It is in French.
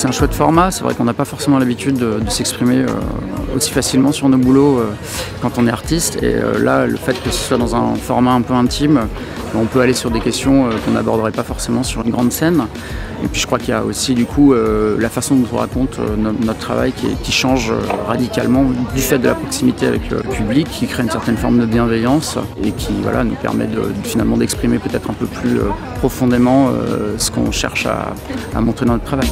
C'est un chouette format, c'est vrai qu'on n'a pas forcément l'habitude de s'exprimer aussi facilement sur nos boulots quand on est artiste. Et là, le fait que ce soit dans un format un peu intime, on peut aller sur des questions qu'on n'aborderait pas forcément sur une grande scène. Et puis je crois qu'il y a aussi du coup la façon dont on raconte notre travail qui change radicalement du fait de la proximité avec le public, qui crée une certaine forme de bienveillance et qui voilà, nous permet finalement d'exprimer peut-être un peu plus profondément ce qu'on cherche à montrer dans notre travail.